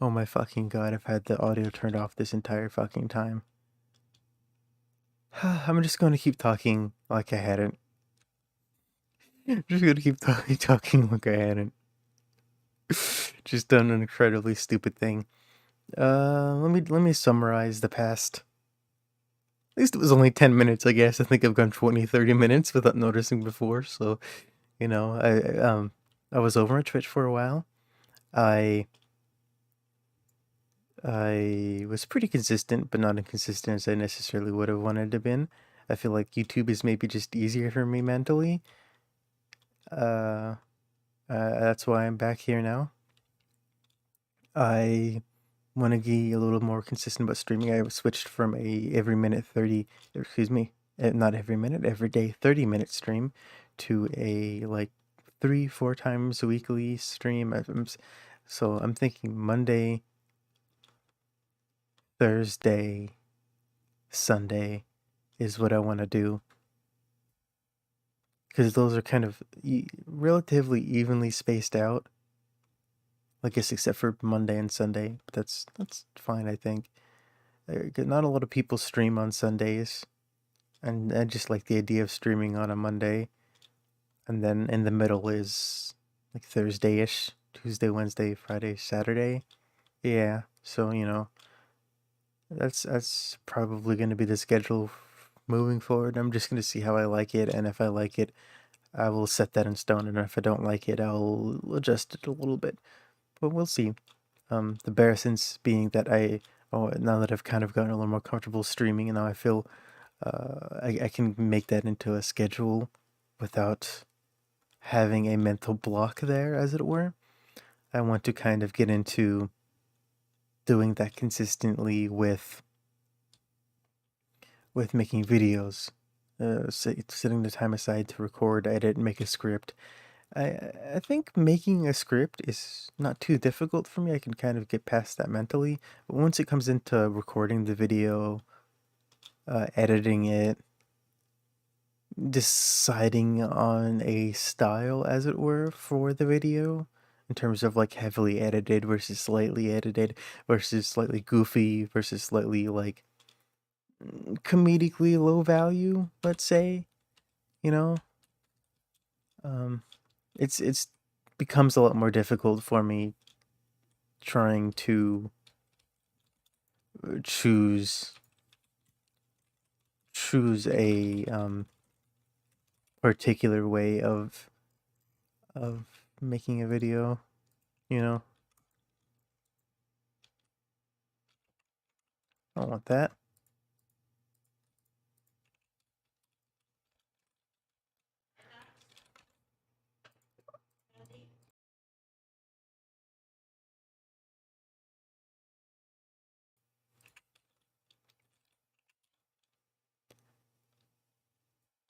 Oh my fucking god, I've had the audio turned off this entire fucking time. I'm just gonna keep talking like I hadn't. Just gonna keep talking like I hadn't. Just done an incredibly stupid thing. Let me summarize the past. At least it was only 10 minutes, I guess. I think I've gone 20, 30 minutes without noticing before. So, you know, I was over on Twitch for a while. I I was pretty consistent, but not inconsistent as I necessarily would have wanted to been. I feel like YouTube is maybe just easier for me mentally. Uh, that's why I'm back here now. I want to be a little more consistent about streaming. I switched from a every minute 30, excuse me, not every minute, every day 30-minute stream to a like 3, 4 times a weekly stream. So I'm thinking Monday, Thursday, Sunday is what I want to do because those are kind of relatively evenly spaced out. I guess except for Monday and Sunday, but that's fine. I think not a lot of people stream on Sundays, and I just like the idea of streaming on a Monday, and then in the middle is like Thursday-ish, Tuesday, Wednesday, Friday, Saturday. Yeah, so that's probably going to be the schedule moving forward. I'm just going to see how I like it, and if I like it, I will set that in stone, and if I don't like it, I'll adjust it a little bit. But we'll see. The bare essence being that now that I've kind of gotten a little more comfortable streaming, and now I feel I can make that into a schedule without having a mental block there, as it were. I want to kind of get into doing that consistently with making videos, setting the time aside to record, edit, and make a script. I think making a script is not too difficult for me. I can kind of get past that mentally. But once it comes into recording the video, editing it, deciding on a style, as it were, for the video, in terms of like heavily edited versus slightly edited versus slightly goofy versus slightly like comedically low value, let's say, you know, um, it's becomes a lot more difficult for me trying to choose choose a particular way of making a video, you know. I don't want that.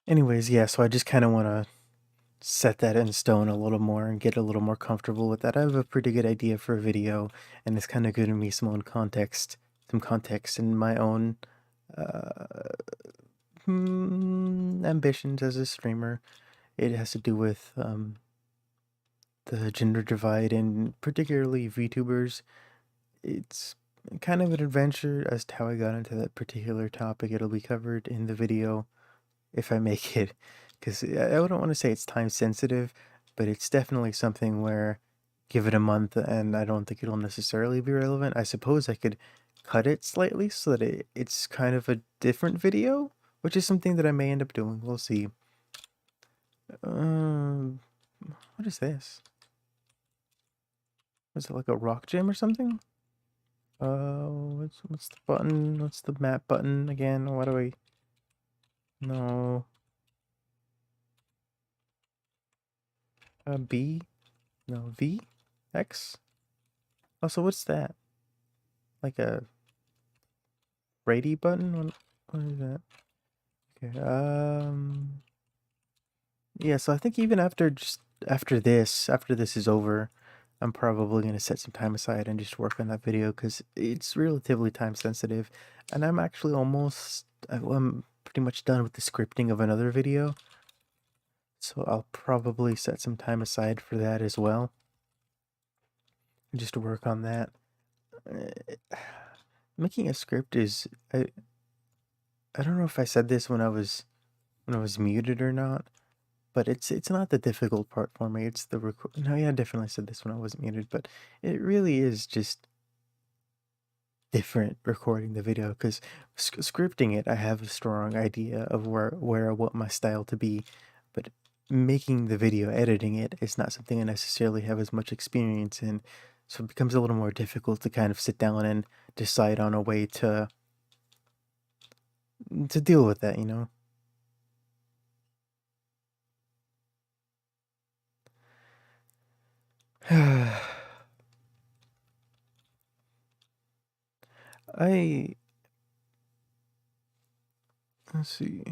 Anyways, yeah, so I just kind of want to set that in stone a little more and get a little more comfortable with that. I have a pretty good idea for a video, and it's kind of giving me some context in my own uh, ambitions as a streamer. It has to do with the gender divide and particularly VTubers. It's kind of an adventure as to how I got into that particular topic. It'll be covered in the video if I make it, because I wouldn't want to say it's time sensitive, but it's definitely something where give it a month and I don't think it'll necessarily be relevant. I suppose I could cut it slightly so that it's kind of a different video, which is something that I may end up doing. We'll see. Um, what is this? Is it like a rock gym or something? What's the button? What's the map button again? What do I? No. B? No, V? X? Also, what's that? Like a ready button? What is that? Okay, yeah, so I think even after this is over, I'm probably gonna set some time aside and just work on that video because it's relatively time sensitive, and I'm pretty much done with the scripting of another video, so I'll probably set some time aside for that as well, and just to work on that. uh, making a script is I don't know if I said this when I was muted or not, but it's not the difficult part for me. It's the record. No, yeah, I definitely said this when I wasn't muted, but it really is just different recording the video because scripting it, I have a strong idea of where I want my style to be, but making the video, editing it, is not something I necessarily have as much experience in. So it becomes a little more difficult to kind of sit down and decide on a way to deal with that, you know? I let's see,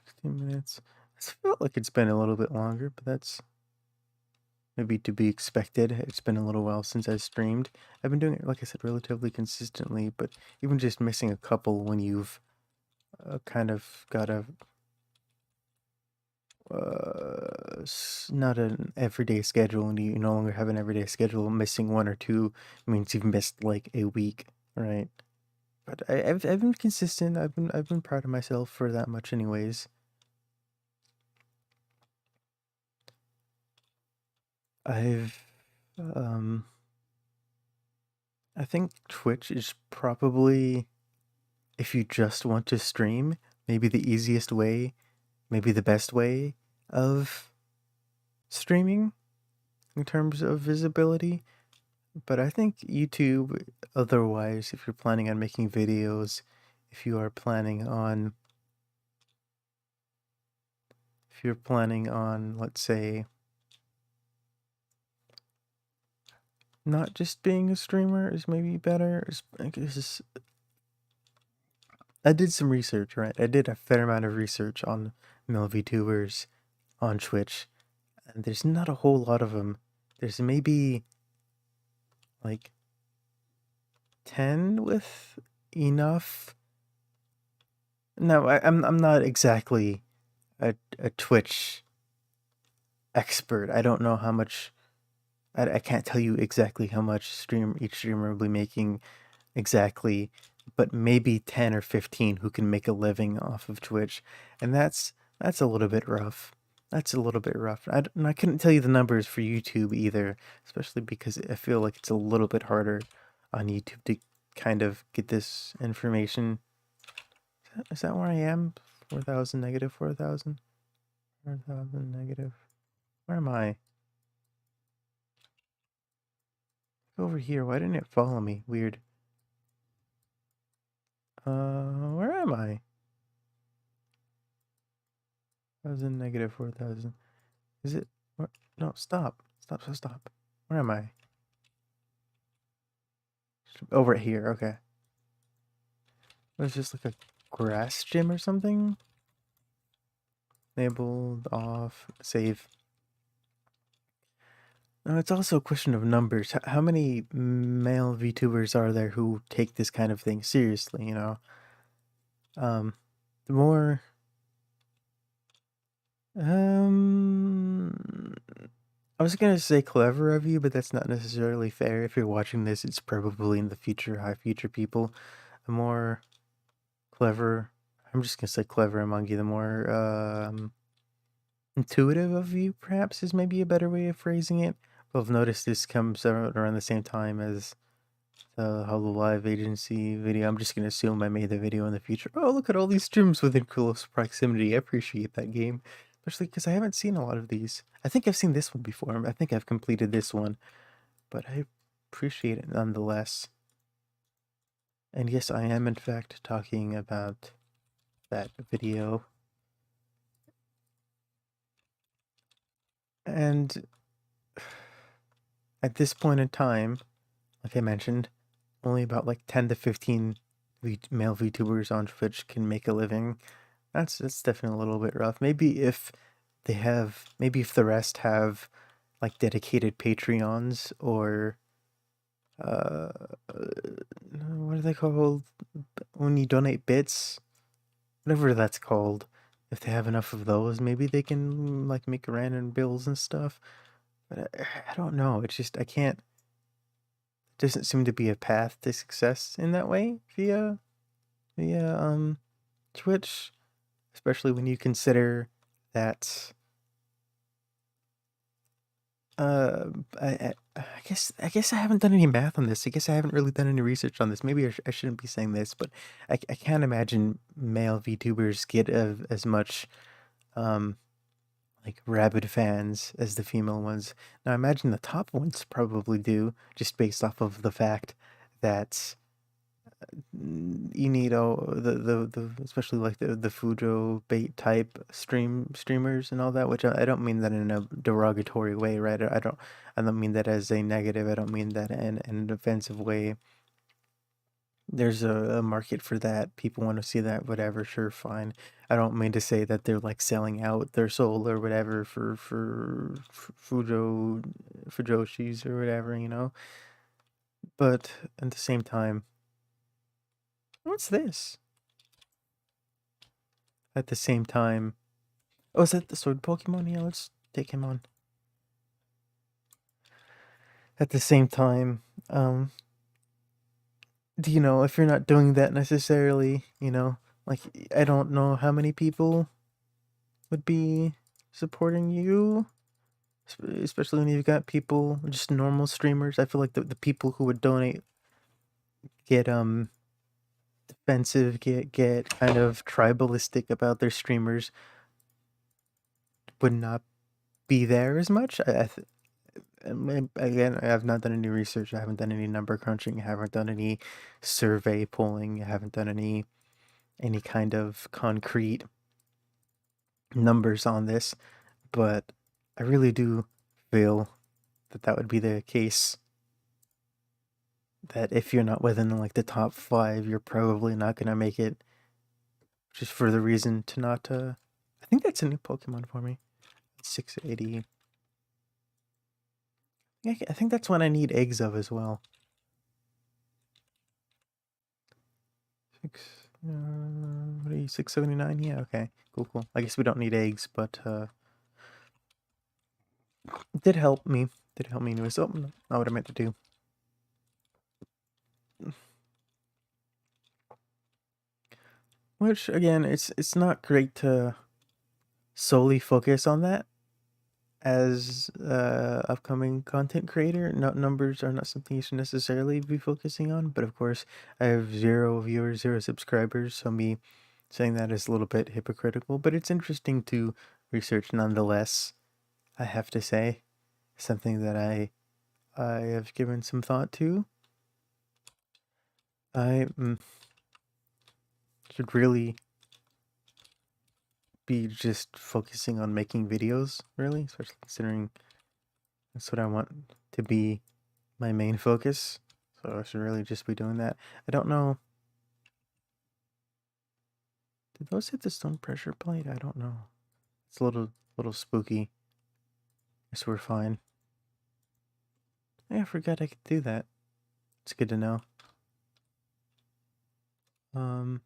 16 minutes. It's felt like it's been a little bit longer, but that's maybe to be expected. It's been a little while since I streamed. I've been doing it, like I said, relatively consistently, but even just missing a couple when you've kind of got a not an everyday schedule, and you no longer have an everyday schedule. Missing one or two means you've missed like a week, right? But I've been consistent. I've been proud of myself for that much, anyways. I've um I think Twitch is probably, if you just want to stream, maybe the easiest way, maybe the best way of streaming in terms of visibility. But I think YouTube, otherwise, if you're planning on making videos, if you are planning on, if you're planning on, let's say, not just being a streamer is maybe better. I did some research, right? I did a fair amount of research on male VTubers on Twitch, and there's not a whole lot of them. There's maybe like 10 with enough. No, I'm not exactly a Twitch expert. I don't know how much. I can't tell you exactly how much each streamer will be making exactly, but maybe 10 or 15 who can make a living off of Twitch, and that's a little bit rough. That's a little bit rough. And I couldn't tell you the numbers for YouTube either, especially because I feel like it's a little bit harder on YouTube to kind of get this information. Is that where I am? 4,000 negative 4,000? 4,000 negative. Where am I? Over here. Why didn't it follow me? Weird. Where am I? 1,000 negative 4,000. Is it? What? No, stop. Stop, stop, stop. Where am I? Over here, okay. Was this like a grass gym or something? Enabled, off, save. No, it's also a question of numbers. How many male VTubers are there who take this kind of thing seriously, you know? Um, the more, um, I was gonna say clever of you, but that's not necessarily fair. If you're watching this, it's probably in the future, high future people. The more clever, I'm just gonna say clever among you, the more intuitive of you, perhaps, is maybe a better way of phrasing it. Well, I've noticed this comes out around the same time as the Hololive Agency video. I'm just gonna assume I made the video in the future. Oh, look at all these streams within close proximity. I appreciate that game, especially because I haven't seen a lot of these. I think I've seen this one before. I think I've completed this one, but I appreciate it nonetheless. And yes, I am in fact talking about that video. And at this point in time, like I mentioned, only about like 10 to 15 male VTubers on Twitch can make a living. That's definitely a little bit rough. Maybe if the rest have like dedicated Patreons or uh what are they called when you donate bits? Whatever that's called. If they have enough of those, maybe they can like make random bills and stuff. But I don't know. It's just I can't. doesn't seem to be a path to success in that way via Twitch, especially when you consider that uh I guess I haven't done any math on this. I guess I haven't really done any research on this. Maybe I shouldn't be saying this, but I can't imagine male VTubers get as much um like rabid fans as the female ones. Now, I imagine the top ones probably do, just based off of the fact that you need the especially like the Fujo bait type streamers and all that, which I don't mean that in a derogatory way, right? I don't mean that as a negative. I don't mean that in an offensive way. There's a market for that. People want to see that, whatever. Sure, fine. I don't mean to say that they're like selling out their soul or whatever for Fujoshis or whatever, you know. But at the same time, what's this? At the same time, oh, is that the sword Pokemon? Yeah, let's take him on. At the same time, um, do you know if you're not doing that necessarily, like I don't know how many people would be supporting you, especially when you've got people, just normal streamers. I feel like the people who would donate get defensive, get kind of tribalistic about their streamers would not be there as much. Again, I have not done any research. I haven't done any number crunching. I haven't done any survey polling. I haven't done any kind of concrete numbers on this, but I really do feel that that would be the case. That if you're not within like the top 5, you're probably not gonna make it. Just for the reason to not. I think that's a new Pokemon for me. 680. Yeah, I think that's one I need eggs of as well. Six. What are you? 679? Yeah. Okay. Cool. Cool. I guess we don't need eggs, but it did help me. Did help me anyways. Oh, no, not what I meant to do. Which again, it's not great to solely focus on that as upcoming content creator. Numbers are not something you should necessarily be focusing on, but of course I have 0 viewers, 0 subscribers, so me saying that is a little bit hypocritical, but it's interesting to research nonetheless. I have to say, something that I have given some thought to. I should really be just focusing on making videos, really, especially considering that's what I want to be my main focus. So I should really just be doing that. I don't know. Did those hit the stone pressure plate? I don't know. It's a little spooky. Guess we're fine. Yeah, I forgot I could do that. It's good to know. Um,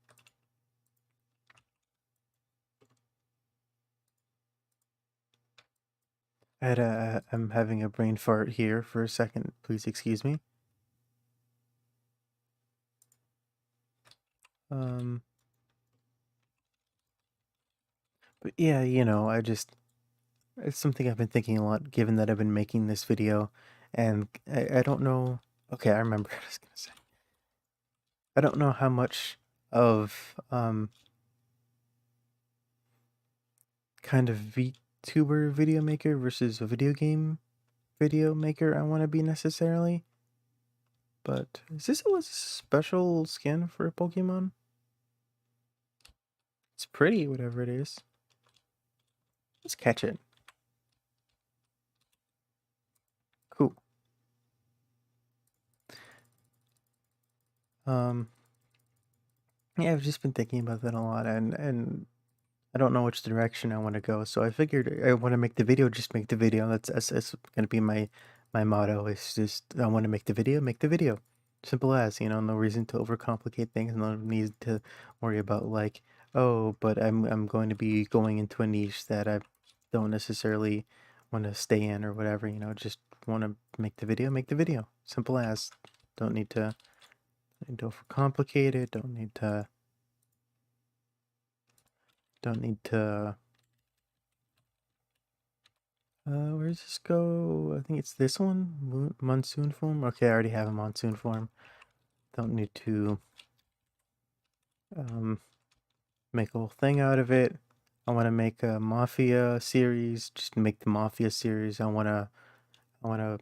I'm having a brain fart here for a second. Please excuse me. Um, but yeah, it's something I've been thinking a lot, given that I've been making this video, and I don't know. Okay, I remember what I was gonna say. I don't know how much of kind of VTuber video maker versus a video game video maker I want to be necessarily. But is this a special skin for a Pokemon? It's pretty, whatever it is. Let's catch it. Cool. Um, yeah, I've just been thinking about that a lot, and I don't know which direction I want to go. So I figured I want to make the video, just make the video. That's gonna be my motto. It's just I want to make the video, make the video. Simple as, no reason to overcomplicate things, no need to worry about like, oh, but I'm going to be going into a niche that I don't necessarily want to stay in or whatever, just want to make the video, make the video. Simple as. Don't need to overcomplicate it. Don't need to. Where does this go? I think it's this one, monsoon form. Okay, I already have a monsoon form. Don't need to um make a whole thing out of it. I want to make a mafia series. Just make the mafia series. I wanna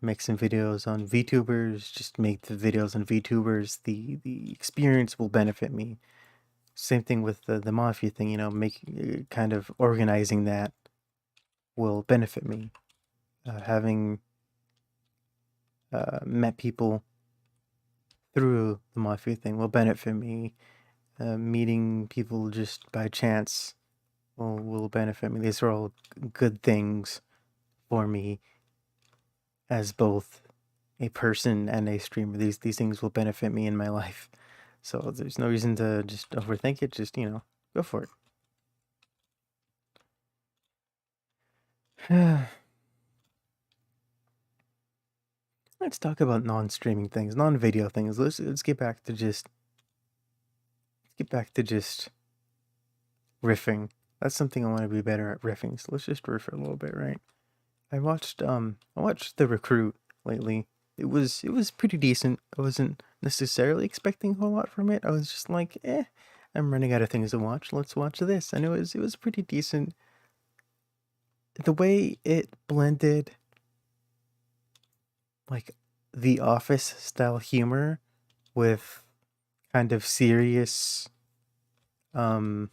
make some videos on VTubers. Just make the videos on VTubers. The experience will benefit me. Same thing with the mafia thing. Make kind of organizing that will benefit me. Having met people through the mafia thing will benefit me. Meeting people just by chance will benefit me. These are all good things for me as both a person and a streamer. These things will benefit me in my life. So there's no reason to just overthink it. Just go for it. Let's talk about non-streaming things, non-video things. Let's get back to just riffing. That's something I want to be better at, riffing. So let's just riff a little bit, right? I watched The Recruit lately. It was pretty decent. I wasn't necessarily expecting a whole lot from it. I was just like, I'm running out of things to watch. Let's watch this. And it was pretty decent. The way it blended like the Office style humor with kind of serious um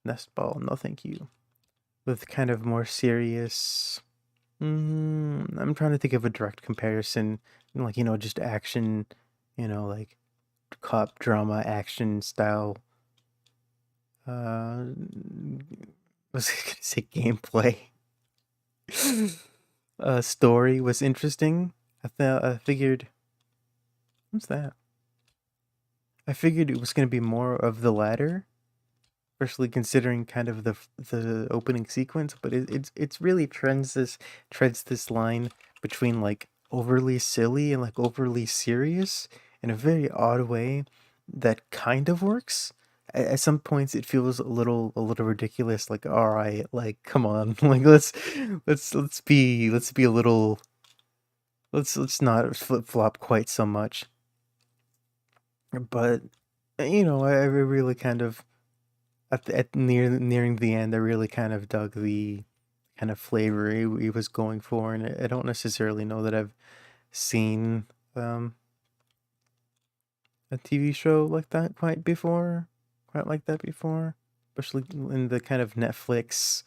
nest ball, no thank you. With kind of more serious I'm trying to think of a direct comparison, like just action, like cop drama action style. Uh, was I gonna say gameplay? Story was interesting. I figured, what's that? I figured it was gonna be more of the latter, especially considering kind of the opening sequence. But it's really treads this line between like overly silly and like overly serious in a very odd way that kind of works. At some points, it feels a little ridiculous. Like, all right, like come on, like let's be a little let's not flip flop quite so much. But I really kind of nearing the end, I really kind of dug the kind of flavor he was going for, and I don't necessarily know that I've seen um, a TV show like that quite like that before, especially in the kind of Netflix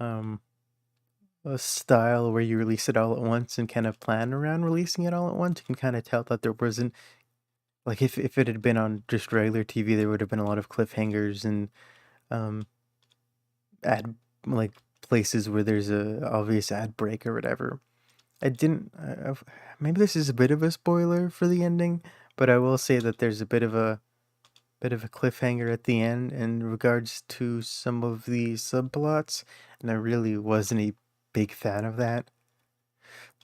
um, style where you release it all at once and kind of plan around releasing it all at once. You can kind of tell that there wasn't like if it had been on just regular TV, there would have been a lot of cliffhangers and um, ad like places where there's a obvious ad break or whatever. I didn't. Maybe this is a bit of a spoiler for the ending, but I will say that there's a bit of a cliffhanger at the end in regards to some of the subplots, and I really wasn't a big fan of that.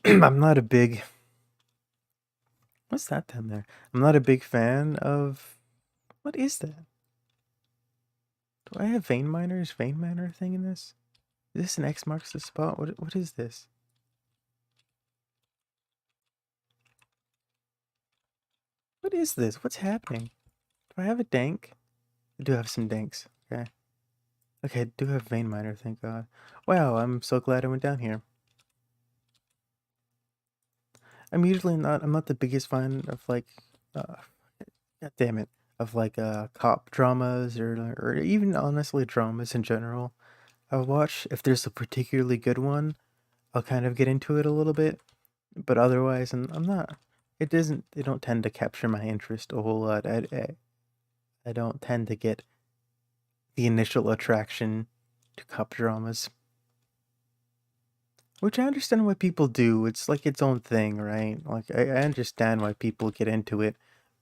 I'm not a big. What's that down there? I'm not a big fan of. What is that? Do I have vein miner thing in this? Is this an X marks the spot? What is this? What is this? What's happening? Do I have a dank? I do have some danks. Okay. Okay, I do have vein miner, thank God. Wow, I'm so glad I went down here. I'm not the biggest fan of like uh God damn it. Of like cop dramas or even honestly dramas in general. I'll watch if there's a particularly good one, I'll kind of get into it a little bit. But otherwise I'm not they don't tend to capture my interest a whole lot. I don't tend to get the initial attraction to cop dramas. Which I understand why people do. It's like its own thing, right? Like I understand why people get into it,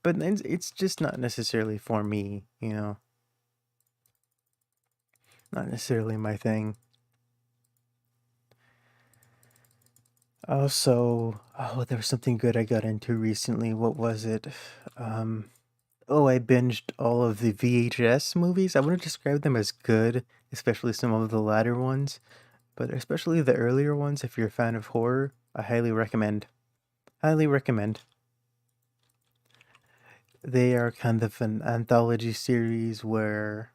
but it's just not necessarily for me. Not necessarily my thing. Also, oh, there was something good I got into recently. What was it? Um, oh, I binged all of the VHS movies. I wouldn't describe them as good, especially some of the latter ones, but especially the earlier ones. If you're a fan of horror, I highly recommend. Highly recommend. They are kind of an anthology series where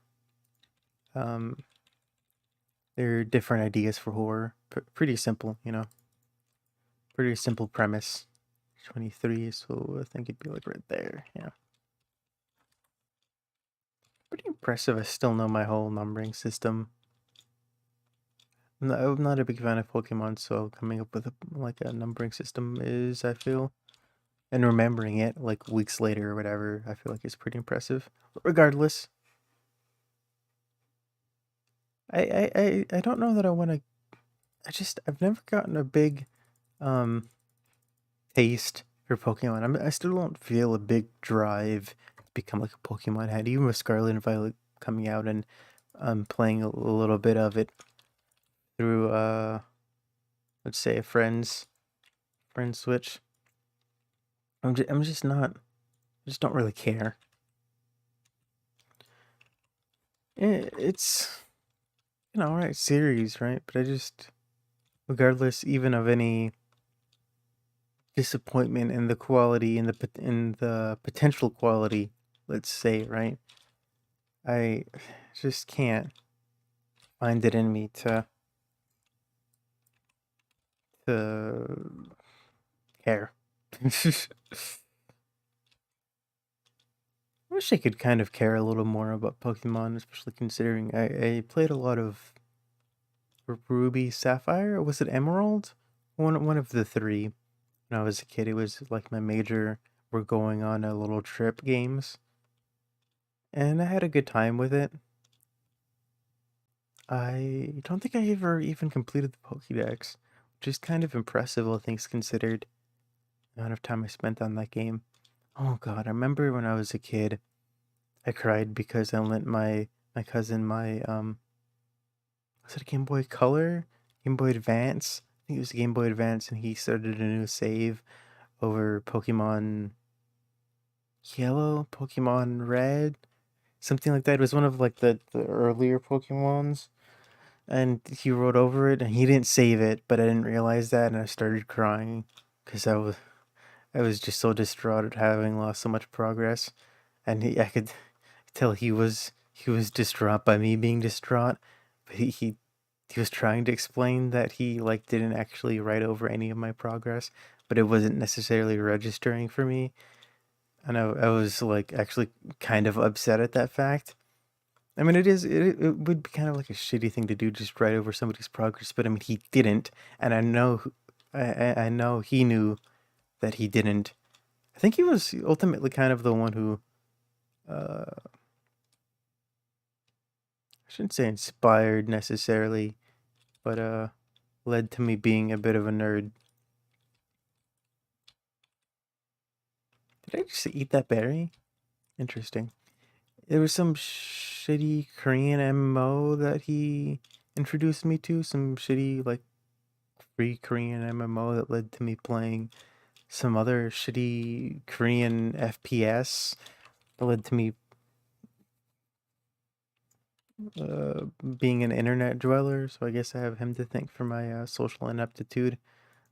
um, there are different ideas for horror. Pretty simple, you know. Pretty simple premise. 23, so I think it'd be like right there. Yeah. Pretty impressive. I still know my whole numbering system. I'm not a big fan of Pokemon, so coming up with like a numbering system is, I feel, and remembering it like weeks later or whatever, I feel like it's pretty impressive. Regardless, I don't know that I want to. I've never gotten a big um taste for Pokemon. I still don't feel a big drive to become like a Pokemon head, even with Scarlet and Violet coming out and playing a little bit of it through let's say a friend switch. I'm just not. I just don't really care. It's an alright series, right? But I just, regardless, even of any disappointment in the quality in the potential quality, let's say, right? I just can't find it in me to care. I wish I could kind of care a little more about Pokemon, especially considering I played a lot of Ruby, Sapphire, or was it Emerald? One of the three. When I was a kid, it was like my major. We're going on a little trip games, and I had a good time with it. I don't think I ever even completed the Pokédex, which is kind of impressive, all things considered. The amount of time I spent on that game. Oh God, I remember when I was a kid, I cried because I lent my cousin my was it a Game Boy Color? Game Boy Advance? I think it was a Game Boy Advance, and he started a new save over Pokemon Yellow, Pokemon Red, something like that. It was one of like the earlier Pokemons, and he wrote over it, and he didn't save it, but I didn't realize that, and I started crying because I was just so distraught at having lost so much progress, and I could tell he was distraught by me being distraught, but he was trying to explain that he like didn't actually write over any of my progress, but it wasn't necessarily registering for me. And I was like actually kind of upset at that fact. I mean, it would be kind of like a shitty thing to do, just write over somebody's progress. But I mean, he didn't, and I know I know he knew that he didn't. I think he was ultimately kind of the one who I shouldn't say inspired necessarily, but led to me being a bit of a nerd. Did I just eat that berry? Interesting. There was some shitty Korean MMO that he introduced me to, some shitty like free Korean MMO that led to me playing some other shitty Korean FPS that led to me being an internet dweller. So I guess I have him to thank for my social ineptitude.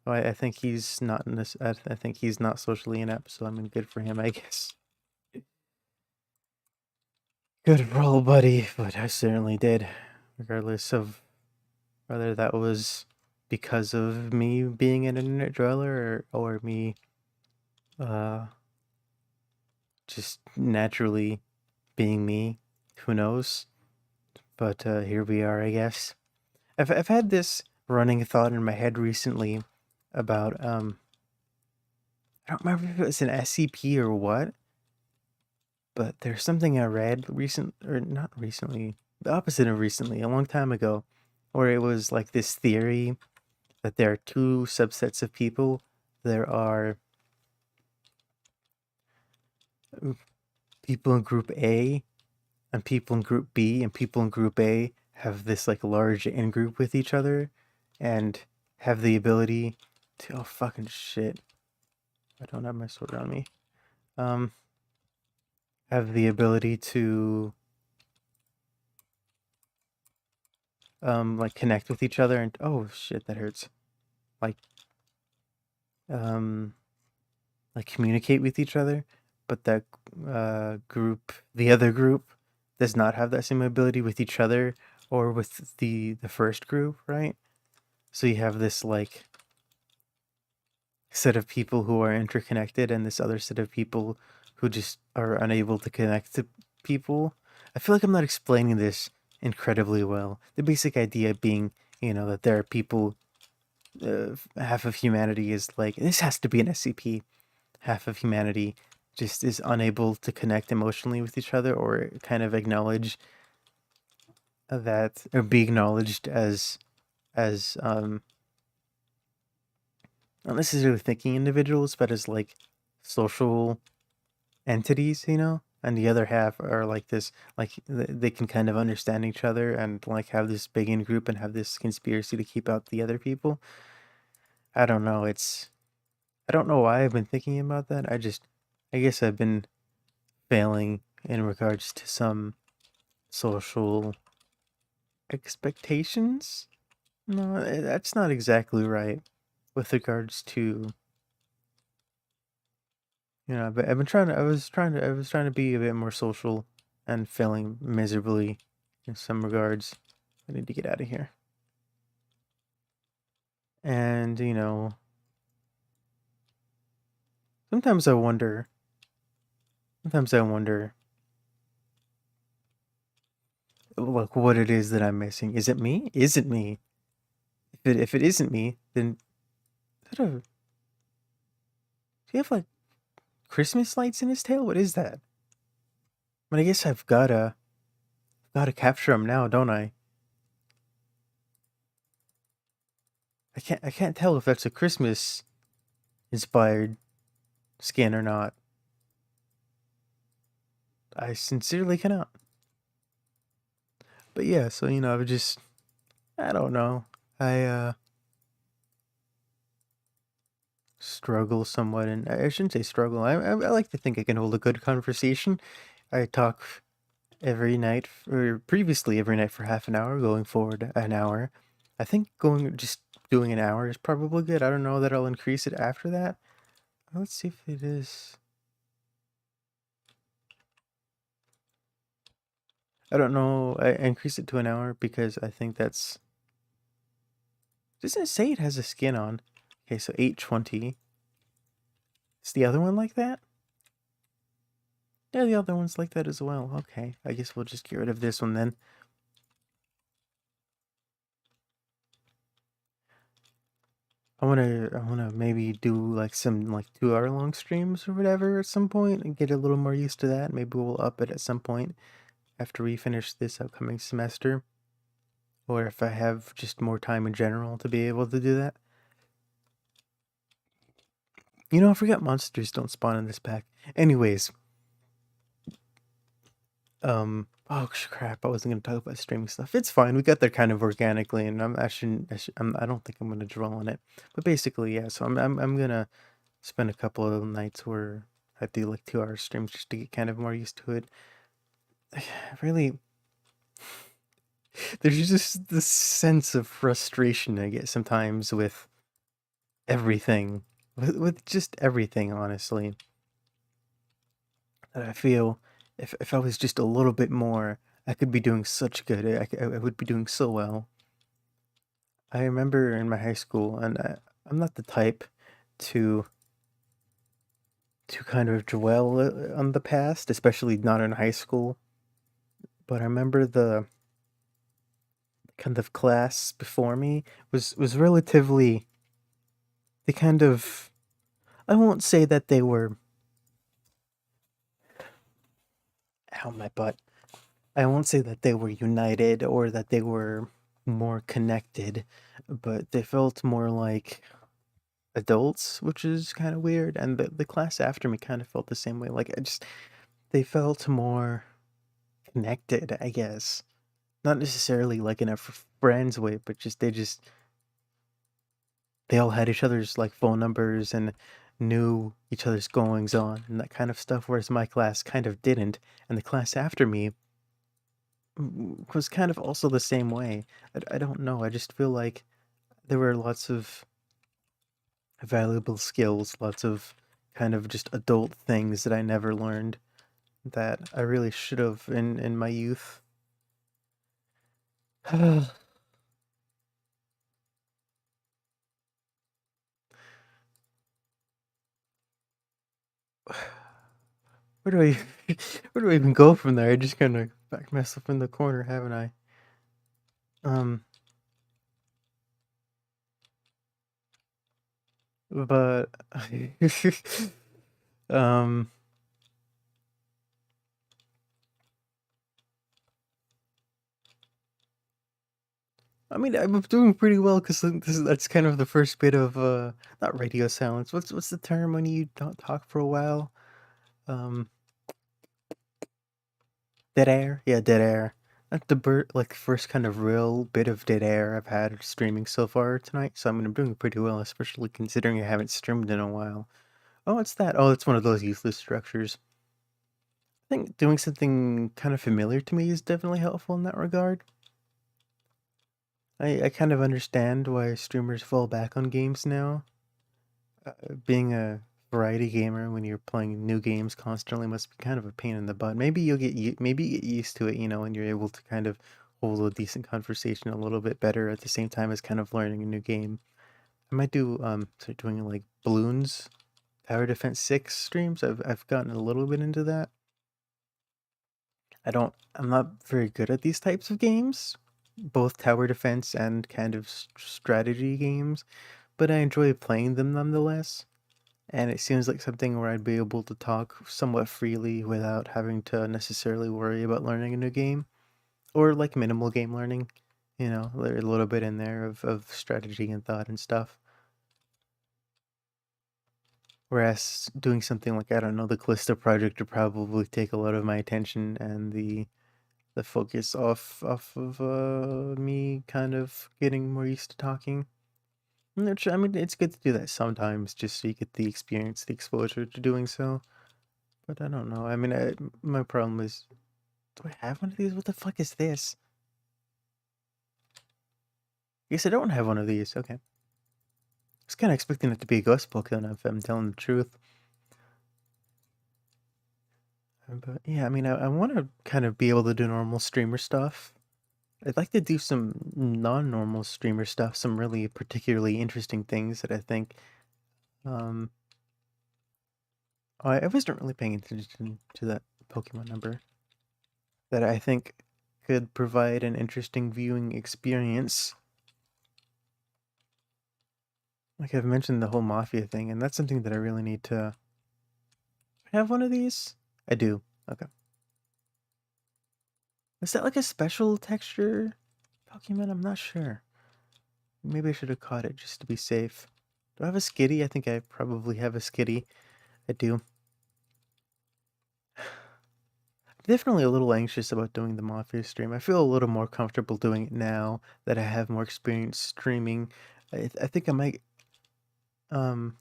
Oh, I think he's not in this. I think he's not socially inept, so I mean, good for him, I guess. Good role, buddy. But I certainly did, regardless of whether that was because of me being an internet dweller or me uh just naturally being me. Who knows? But here we are, I guess. I've had this running thought in my head recently about I don't remember if it was an SCP or what, but there's something I read recent or not recently, the opposite of recently, a long time ago, where it was like this theory that there are two subsets of people. There are people in group A and people in group B, and people in group A have this like large in group with each other and have the ability. Oh fucking shit! I don't have my sword on me. Um, have the ability to like connect with each other and oh shit, that hurts. Like um like communicate with each other, but that the other group, does not have that same ability with each other or with the first group, right? So you have this like set of people who are interconnected and this other set of people who just are unable to connect to people. I feel like I'm not explaining this incredibly well. The basic idea being, that there are people, half of humanity is like, this has to be an SCP. Half of humanity just is unable to connect emotionally with each other or kind of acknowledge that or be acknowledged as not necessarily thinking individuals, but as like social entities, and the other half are like this, like they can kind of understand each other and like have this big in group and have this conspiracy to keep out the other people. I don't know. I don't know why I've been thinking about that. I guess I've been failing in regards to some social expectations. No, that's not exactly right with regards to, but I've been trying to, I was trying to be a bit more social and failing miserably in some regards. I need to get out of here. And, sometimes I wonder, sometimes I wonder, like, what it is that I'm missing. Is it me? Is it me? If it isn't me, then, do you have, like, Christmas lights in his tail? What is that? But I guess gotta capture him now, don't I? I can't tell if that's a Christmas inspired skin or not. I sincerely cannot. But yeah, so I don't know. I struggle somewhat, and I shouldn't say struggle. I like to think I can hold a good conversation. I talk every night, or previously every night for half an hour, going forward an hour. I think going just doing an hour is probably good. I don't know that I'll increase it after that. Let's see if it is. I don't know. I increase it to an hour because I think that's. Doesn't it say it has a skin on? Okay, so 820. Is the other one like that? Yeah, the other one's like that as well. Okay, I guess we'll just get rid of this one then. I wanna maybe do like some like 2 hour long streams or whatever at some point and get a little more used to that. Maybe we'll up it at some point after we finish this upcoming semester. Or if I have just more time in general to be able to do that. I forgot monsters don't spawn in this pack. Anyways, oh crap, I wasn't gonna talk about streaming stuff. It's fine. We got there kind of organically, and I don't think I'm gonna dwell on it. But basically, yeah. So I'm gonna spend a couple of nights where I do like 2 hour streams just to get kind of more used to it. Really, there's just this sense of frustration I get sometimes with everything, with just everything, honestly. That I feel if I was just a little bit more, I could be doing such good. I would be doing so well. I remember in my high school, and I'm not the type to kind of dwell on the past, especially not in high school. But I remember the kind of class before me was relatively they kind of I won't say that they were ow my butt. I won't say that they were united or that they were more connected, but they felt more like adults, which is kind of weird. And the class after me kind of felt the same way. Like they felt more connected, I guess. Not necessarily like in a friends way, but just they just. they all had each other's like phone numbers and knew each other's goings on and that kind of stuff, whereas my class kind of didn't, and the class after me was kind of also the same way. I don't know. I just feel like there were lots of valuable skills, lots of kind of just adult things that I never learned that I really should have in my youth. Where do I where do I even go from there? I just kind of backed myself in the corner, haven't I? Um, but um, I mean, I'm doing pretty well because that's kind of the first bit of not radio silence. What's the term when you don't talk for a while? Um, Dead air? Yeah, dead air. That's the like first kind of real bit of dead air I've had streaming so far tonight. So I mean, I'm doing pretty well, especially considering I haven't streamed in a while. Oh, what's that? Oh, it's one of those useless structures. I think doing something kind of familiar to me is definitely helpful in that regard. I kind of understand why streamers fall back on games now. Being a variety gamer when you're playing new games constantly must be kind of a pain in the butt. Maybe maybe you get used to it, you know, and you're able to kind of hold a decent conversation a little bit better at the same time as kind of learning a new game. I might do start doing like balloons, Tower Defense 6 streams. I've gotten a little bit into that. I'm not very good at these types of games, both tower defense and kind of strategy games, but I enjoy playing them nonetheless. And it seems like something where I'd be able to talk somewhat freely without having to necessarily worry about learning a new game or like minimal game learning. You know, there's a little bit in there of strategy and thought and stuff. Whereas doing something like, I don't know, the Callisto project would probably take a lot of my attention and the focus off of me kind of getting more used to talking. Which, I mean, it's good to do that sometimes just so you get the experience, the exposure to doing so. But I don't know. I mean, my problem is, do I have one of these? What the fuck is this? Yes, I don't have one of these. Okay. I was kind of expecting it to be a ghost book, then, if I'm telling the truth. But yeah, I mean, I want to kind of be able to do normal streamer stuff. I'd like to do some non-normal streamer stuff, some really particularly interesting things that I think. Um, I wasn't really paying attention to that Pokemon number that I think could provide an interesting viewing experience. Like I've mentioned the whole Mafia thing, and that's something that I really need to have one of these. I do. Okay. Is that like a special texture Pokemon? I'm not sure. Maybe I should have caught it just to be safe. Do I have a Skitty? I think I probably have a Skitty. I do. Definitely a little anxious about doing the Mafia stream. I feel a little more comfortable doing it now that I have more experience streaming. I think I might, um,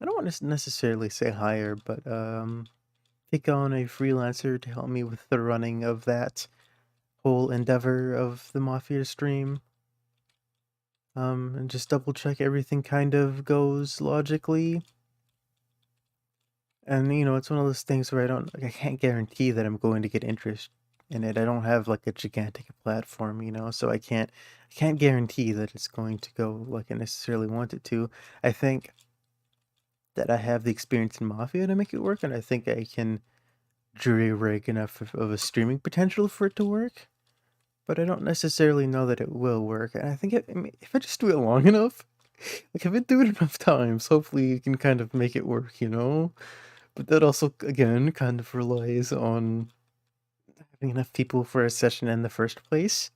I don't want to necessarily say hire, but take on a freelancer to help me with the running of that whole endeavor of the Mafia stream. And just double check everything kind of goes logically. And you know, it's one of those things where I can't guarantee that I'm going to get interest in it. I don't have like a gigantic platform, you know, so I can't guarantee that it's going to go like I necessarily want it to. I think that I have the experience in Mafia to make it work, and I think I can jury rig enough of a streaming potential for it to work. But I don't necessarily know that it will work. And I think I mean, if I just do it long enough, like if I do it enough times, hopefully you can kind of make it work, you know? But that also, again, kind of relies on having enough people for a session in the first place.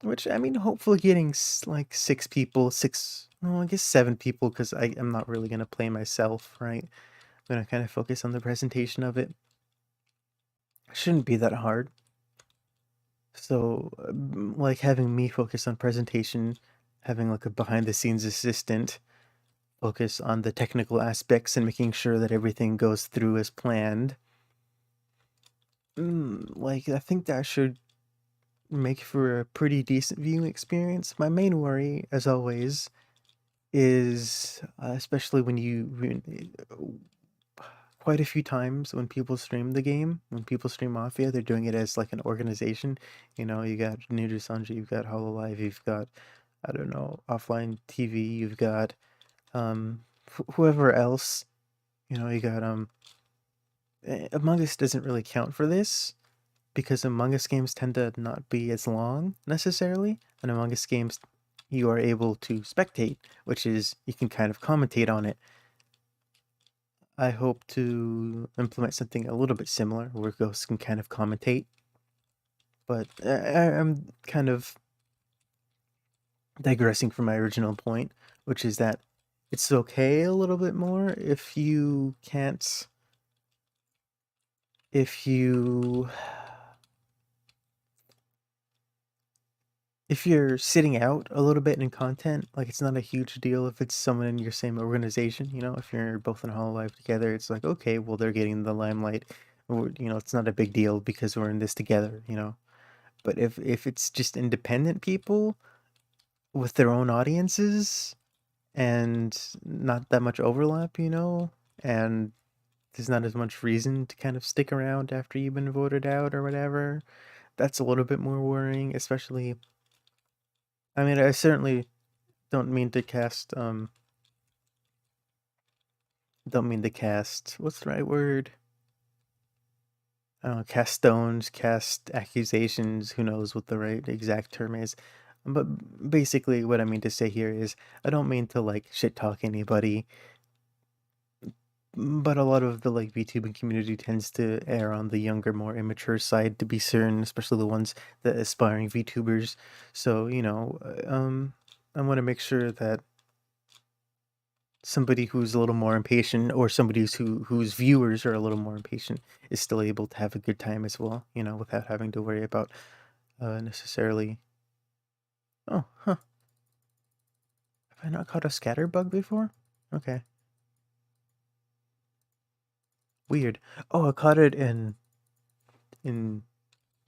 Which, I mean, hopefully getting like six people, no, I guess seven people, because I'm not really going to play myself, right? I'm going to kind of focus on the presentation of it. It shouldn't be that hard. So, like having me focus on presentation, having like a behind the scenes assistant focus on the technical aspects and making sure that everything goes through as planned. Like I think that should make for a pretty decent viewing experience. My main worry, as always, is especially quite a few times when people stream the game, when people stream Mafia, they're doing it as like an organization. You know, you got Ninja Sanji, you've got Hololive, you've got, I don't know, offline TV, you've got whoever else. You know, you got Among Us doesn't really count for this because Among Us games tend to not be as long necessarily, and Among Us games you are able to spectate, which is you can kind of commentate on it. I hope to implement something a little bit similar where ghosts can kind of commentate, but I'm kind of digressing from my original point, which is that it's okay a little bit more if you can't, if you if you're sitting out a little bit in content, like it's not a huge deal if it's someone in your same organization, you know, if you're both in Hololive together, it's like, okay, well, they're getting the limelight. Or, you know, it's not a big deal because we're in this together, you know. But if it's just independent people with their own audiences and not that much overlap, you know, and there's not as much reason to kind of stick around after you've been voted out or whatever, that's a little bit more worrying, especially I mean, I certainly don't mean to cast don't mean to cast what's the right word? I don't know, cast stones, cast accusations, who knows what the right exact term is. But basically what I mean to say here is I don't mean to like shit talk anybody, but a lot of the like VTubing community tends to err on the younger, more immature side to be certain, especially the ones the aspiring VTubers. So, you know, I want to make sure that somebody who's a little more impatient or somebody whose viewers are a little more impatient is still able to have a good time as well, you know, without having to worry about necessarily. Oh, huh. Have I not caught a scatter bug before? Okay. Weird. Oh, I caught it in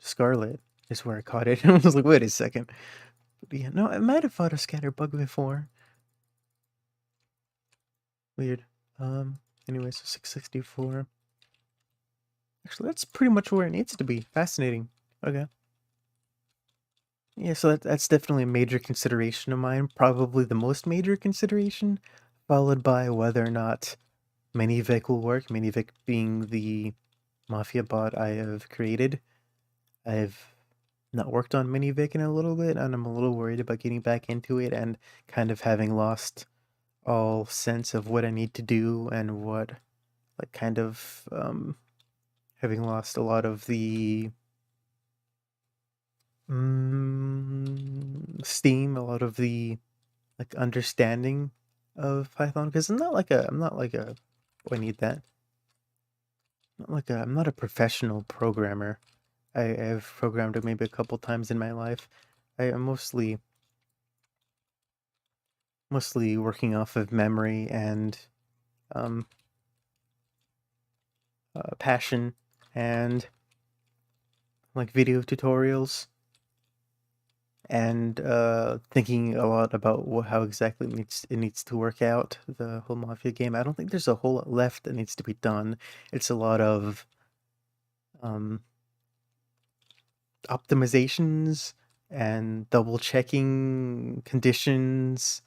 Scarlet is where I caught it. I was like, wait a second. But yeah, no, I might have fought a scatter bug before. Weird. Um anyway, so 664. Actually, that's pretty much where it needs to be. Fascinating. Okay. Yeah, so that's definitely a major consideration of mine, probably the most major consideration, followed by whether or not MiniVic will work. MiniVic being the Mafia bot I have created. I've not worked on MiniVic in a little bit, and I'm a little worried about getting back into it and kind of having lost all sense of what I need to do and what, like, kind of, having lost a lot of the steam, a lot of the like understanding of Python because I'm not like a oh, I need that. Not like I'm not a professional programmer. I've programmed it maybe a couple times in my life. I am mostly working off of memory and um, passion and like video tutorials and thinking a lot about how exactly it needs to work out the whole Mafia game. I don't think there's a whole lot left that needs to be done. It's a lot of um, optimizations and double checking conditions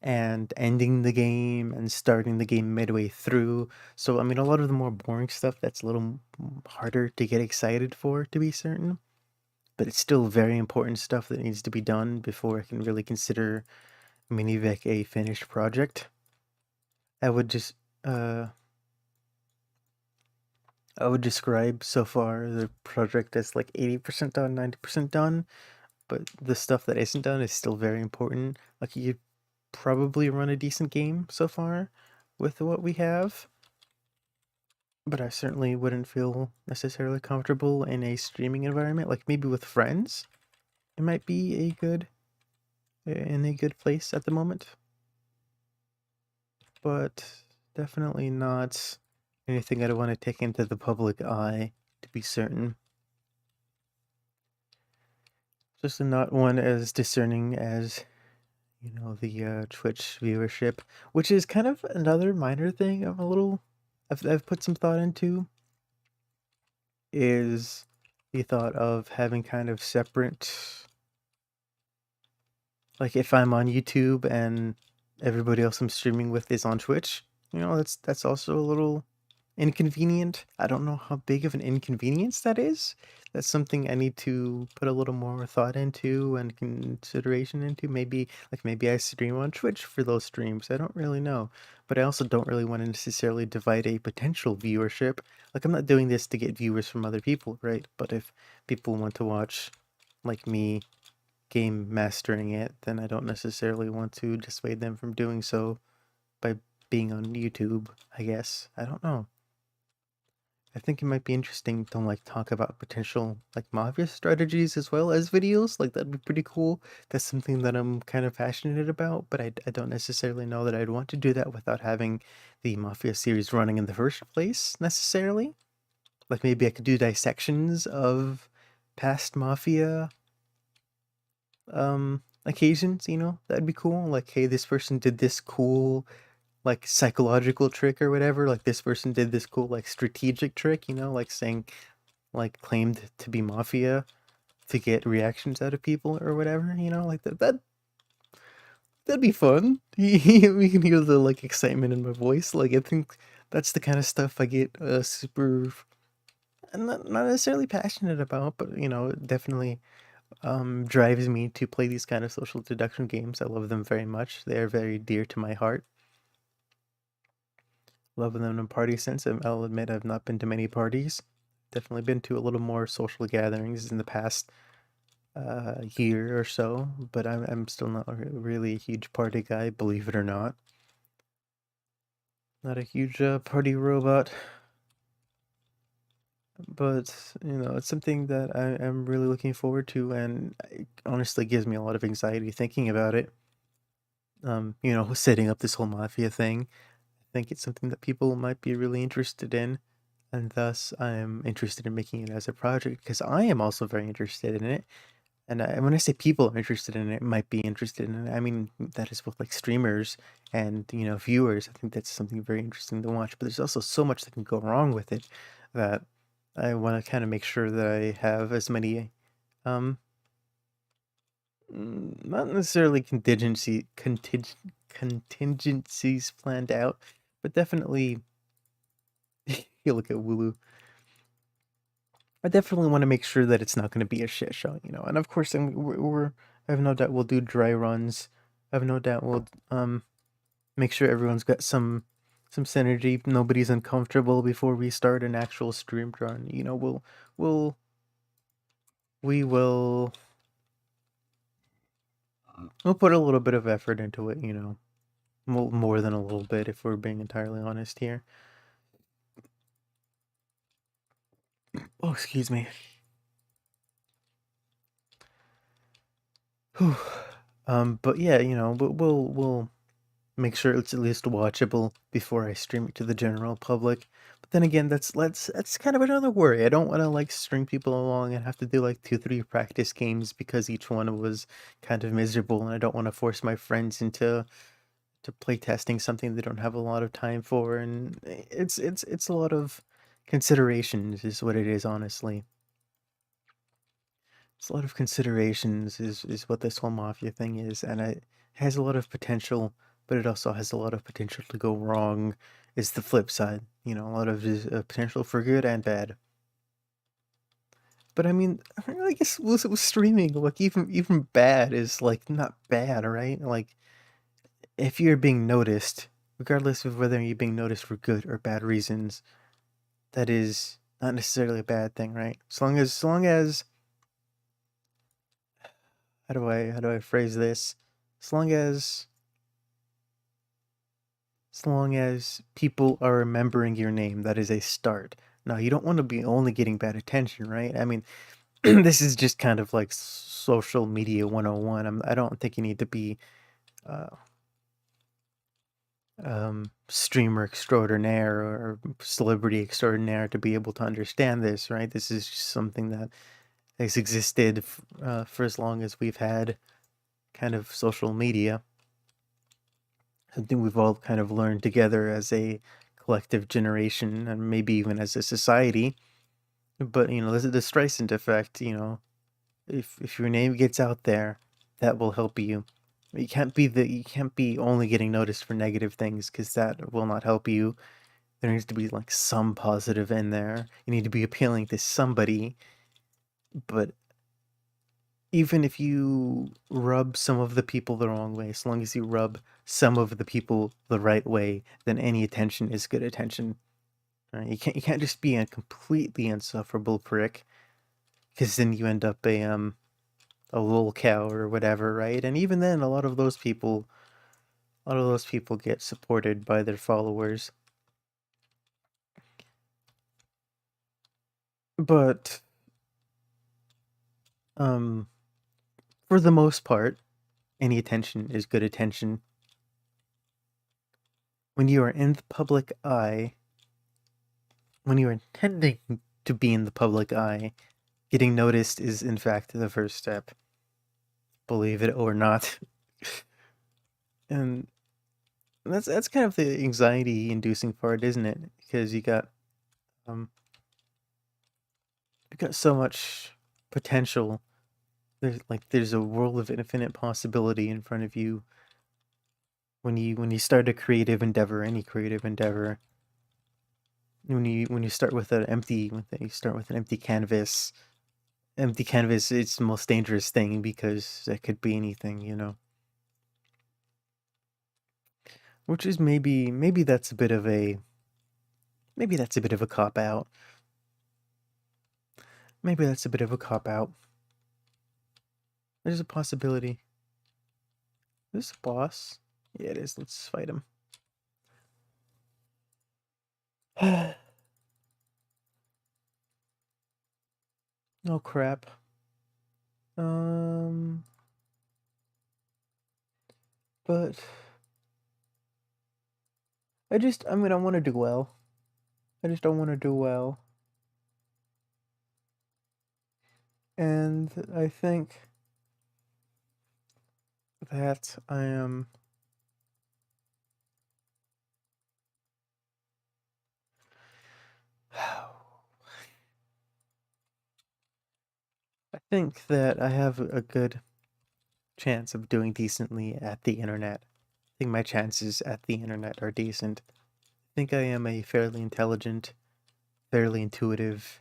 and ending the game and starting the game midway through. So, I mean, a lot of the more boring stuff that's a little harder to get excited for, to be certain. But it's still very important stuff that needs to be done before I can really consider MiniVic a finished project. I would just, uh, I would describe so far the project as like 80% done, 90% done, but the stuff that isn't done is still very important. Like you probably run a decent game so far with what we have, but I certainly wouldn't feel necessarily comfortable in a streaming environment. Like maybe with friends, it might be a good in a good place at the moment, but definitely not anything I'd want to take into the public eye, to be certain. Just not one as discerning as, the Twitch viewership, which is kind of another minor thing I've put some thought into, is the thought of having kind of separate, like if I'm on YouTube and everybody else I'm streaming with is on Twitch, that's also a little inconvenient. I don't know how big of an inconvenience that is. That's something I need to put a little more thought into and consideration into. Maybe I stream on Twitch for those streams. I don't really know. But I also don't really want to necessarily divide a potential viewership. Like, I'm not doing this to get viewers from other people, right? But if people want to watch, like, me game mastering it, then I don't necessarily want to dissuade them from doing so by being on YouTube, I guess. I don't know. I think it might be interesting to like talk about potential like mafia strategies as well as videos. Like that'd be pretty cool. That's something that I'm kind of passionate about, but I don't necessarily know that I'd want to do that without having the mafia series running in the first place necessarily. Like maybe I could do dissections of past mafia occasions, that'd be cool. Like, hey, this person did this cool like psychological trick or whatever. Like this person did this cool like strategic trick, like saying like claimed to be mafia to get reactions out of people or whatever, like that'd be fun. We can hear the like excitement in my voice. Like I think that's the kind of stuff I get super not necessarily passionate about, but it definitely drives me to play these kind of social deduction games. I love them very much. They are very dear to my heart. Love them in party sense. I'll admit I've not been to many parties. Definitely been to a little more social gatherings in the past year or so, but I'm still not really a huge party guy, believe it or not. Not a huge party robot, but it's something that I am really looking forward to, and it honestly gives me a lot of anxiety thinking about it. Setting up this whole mafia thing. I think it's something that people might be really interested in, and thus I am interested in making it as a project because I am also very interested in it. And when I say people are interested in it, might be interested in it, I mean that is both like streamers and viewers. I think that's something very interesting to watch. But there's also so much that can go wrong with it that I want to kind of make sure that I have as many, um, not necessarily contingencies planned out, but definitely you look at Wooloo. I definitely want to make sure that it's not going to be a shit show, And of course, I have no doubt we'll do dry runs. I have no doubt we'll make sure everyone's got some synergy. Nobody's uncomfortable before we start an actual stream run. We'll we will we'll put a little bit of effort into it. More than a little bit if we're being entirely honest here. Oh, excuse me. Whew. But yeah, we'll make sure it's at least watchable before I stream it to the general public. But then again, that's kind of another worry. I don't want to like string people along and have to do like 2, 3 practice games because each one was kind of miserable, and I don't want to force my friends into to play testing something they don't have a lot of time for, and it's a lot of considerations is what it is, honestly. It's a lot of considerations is what this whole mafia thing is, and it has a lot of potential, but it also has a lot of potential to go wrong. Is the flip side, a lot of potential for good and bad. But I mean, I guess with streaming, like even bad is like not bad, right? Like if you're being noticed, regardless of whether you're being noticed for good or bad reasons, that is not necessarily a bad thing, right? As long as how do I phrase this? As long as people are remembering your name, that is a start. Now, you don't want to be only getting bad attention, right? I mean, this is just kind of like social media 101. I don't think you need to be uh, streamer extraordinaire or celebrity extraordinaire to be able to understand this, right? This is just something that has existed for as long as we've had kind of social media. Something we've all kind of learned together as a collective generation and maybe even as a society. But there's the Streisand effect. If your name gets out there, that will help you. You can't be only getting noticed for negative things because that will not help you. There needs to be like some positive in there. You need to be appealing to somebody, but even if you rub some of the people the wrong way, as long as you rub some of the people the right way, then any attention is good attention. Right? You can't just be a completely insufferable prick, because then you end up a lol cow or whatever, right? And even then, a lot of those people get supported by their followers. But um, for the most part, any attention is good attention. When you are in the public eye, when you are intending to be in the public eye, getting noticed is in fact the first step. Believe it or not. And that's kind of the anxiety inducing part, isn't it? Because um you got so much potential. There's a world of infinite possibility in front of you when you start a creative endeavor, any creative endeavor. When you start with an empty when you start with an empty canvas. Empty canvas, it's the most dangerous thing because that could be anything. Which is maybe that's a bit of a cop out. Maybe that's a bit of a cop out. There's a possibility. Is this a boss? Yeah, it is. Let's fight him. Oh crap. Um, but I want to do well. I just don't want to do well. And I think that I am. I think that I have a good chance of doing decently at the internet. I think my chances at the internet are decent. I think I am a fairly intelligent, fairly intuitive,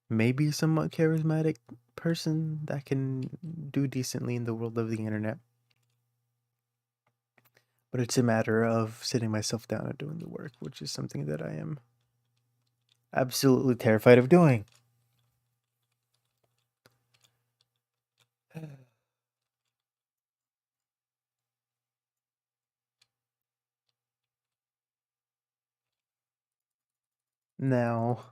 maybe somewhat charismatic person that can do decently in the world of the internet. But it's a matter of sitting myself down and doing the work, which is something that I am absolutely terrified of doing. Now,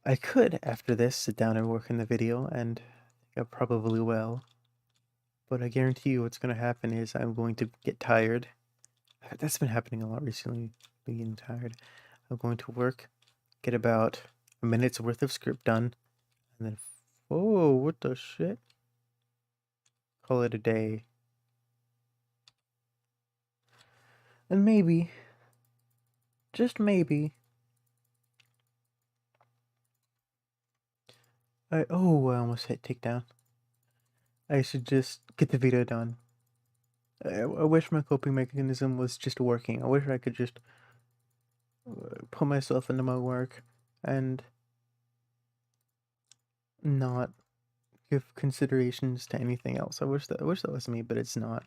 I could, after this, sit down and work on the video, and I probably will. But I guarantee you what's going to happen is I'm going to get tired. That's been happening a lot recently, being tired. I'm going to work, get about a minute's worth of script done, and then, whoa, what the shit? Call it a day. And maybe, just maybe, I almost hit takedown. I should just get the video done. I wish my coping mechanism was just working. I wish I could just put myself into my work and not give considerations to anything else. I wish that was me, but it's not.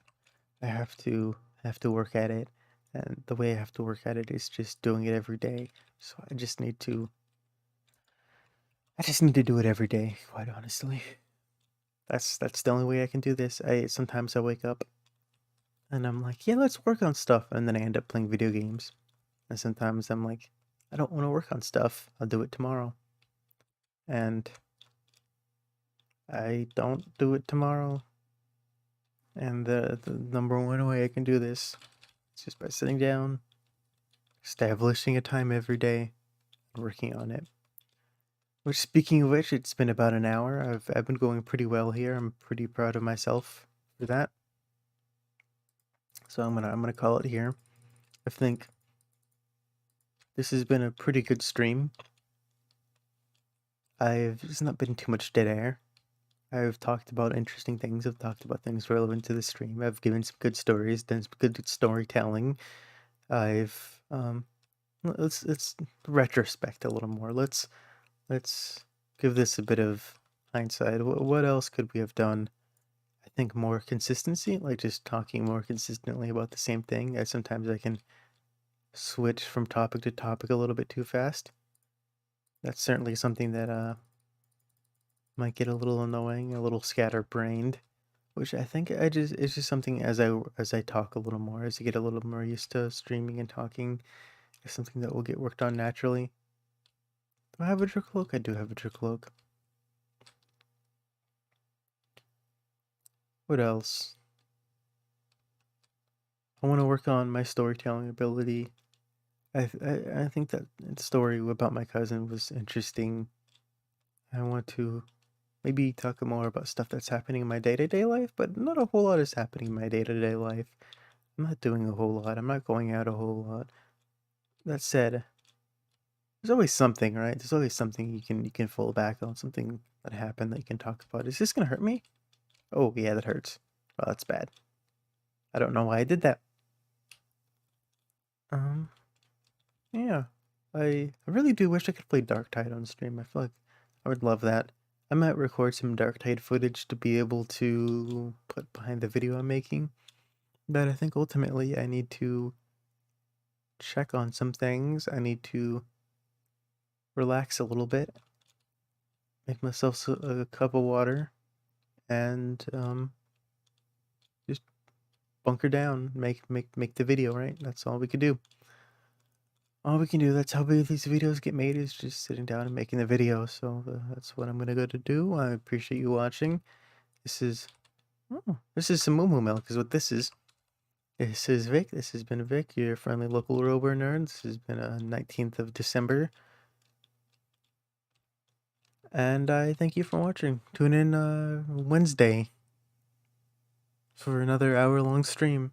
I have to work at it, and the way I have to work at it is just doing it every day. So I just need to do it every day, quite honestly. That's the only way I can do this. I wake up and I'm like, yeah, let's work on stuff, and then I end up playing video games. And sometimes I'm like, I don't want to work on stuff. I'll do it tomorrow. and I don't do it tomorrow. And the number one way I can do this is just by sitting down, establishing a time every day, and working on it. Which, speaking of which, it's been about an hour. I've been going pretty well here. I'm pretty proud of myself for that. So I'm gonna call it here. I think this has been a pretty good stream. There's not been too much dead air. I've talked about interesting things. I've talked about things relevant to the stream. I've given some good stories, done some good storytelling. I've let's retrospect a little more. Let's give this a bit of hindsight. What else could we have done? I think more consistency, like just talking more consistently about the same thing. Sometimes I can switch from topic to topic a little bit too fast. That's certainly something that might get a little annoying, a little scatterbrained, which I think it's just something as I talk a little more, as I get a little more used to streaming and talking, it's something that will get worked on naturally. Do I have a trick cloak? I do have a trick cloak. What else? I want to work on my storytelling ability. I think that story about my cousin was interesting. I want to maybe talk more about stuff that's happening in my day-to-day life, but not a whole lot is happening in my day-to-day life. I'm not doing a whole lot. I'm not going out a whole lot. That said, there's always something, right? There's always something you can fall back on, something that happened that you can talk about. Is this gonna hurt me? Oh yeah, that hurts. Well, that's bad. I don't know why I did that. Um, yeah. I really do wish I could play Dark Tide on stream. I feel like I would love that. I might record some Dark Tide footage to be able to put behind the video I'm making. But I think ultimately I need to check on some things. I need to relax a little bit, make myself a cup of water, and just bunker down, make the video, right? That's all we can do. All we can do. That's how these videos get made, is just sitting down and making the video. So that's what I'm gonna go to do. I appreciate you watching. This is some moo moo milk is what this is. This is Vic. This has been Vic, your friendly local rover nerd. This has been 19th of December. And I thank you for watching. Tune in Wednesday for another hour-long stream.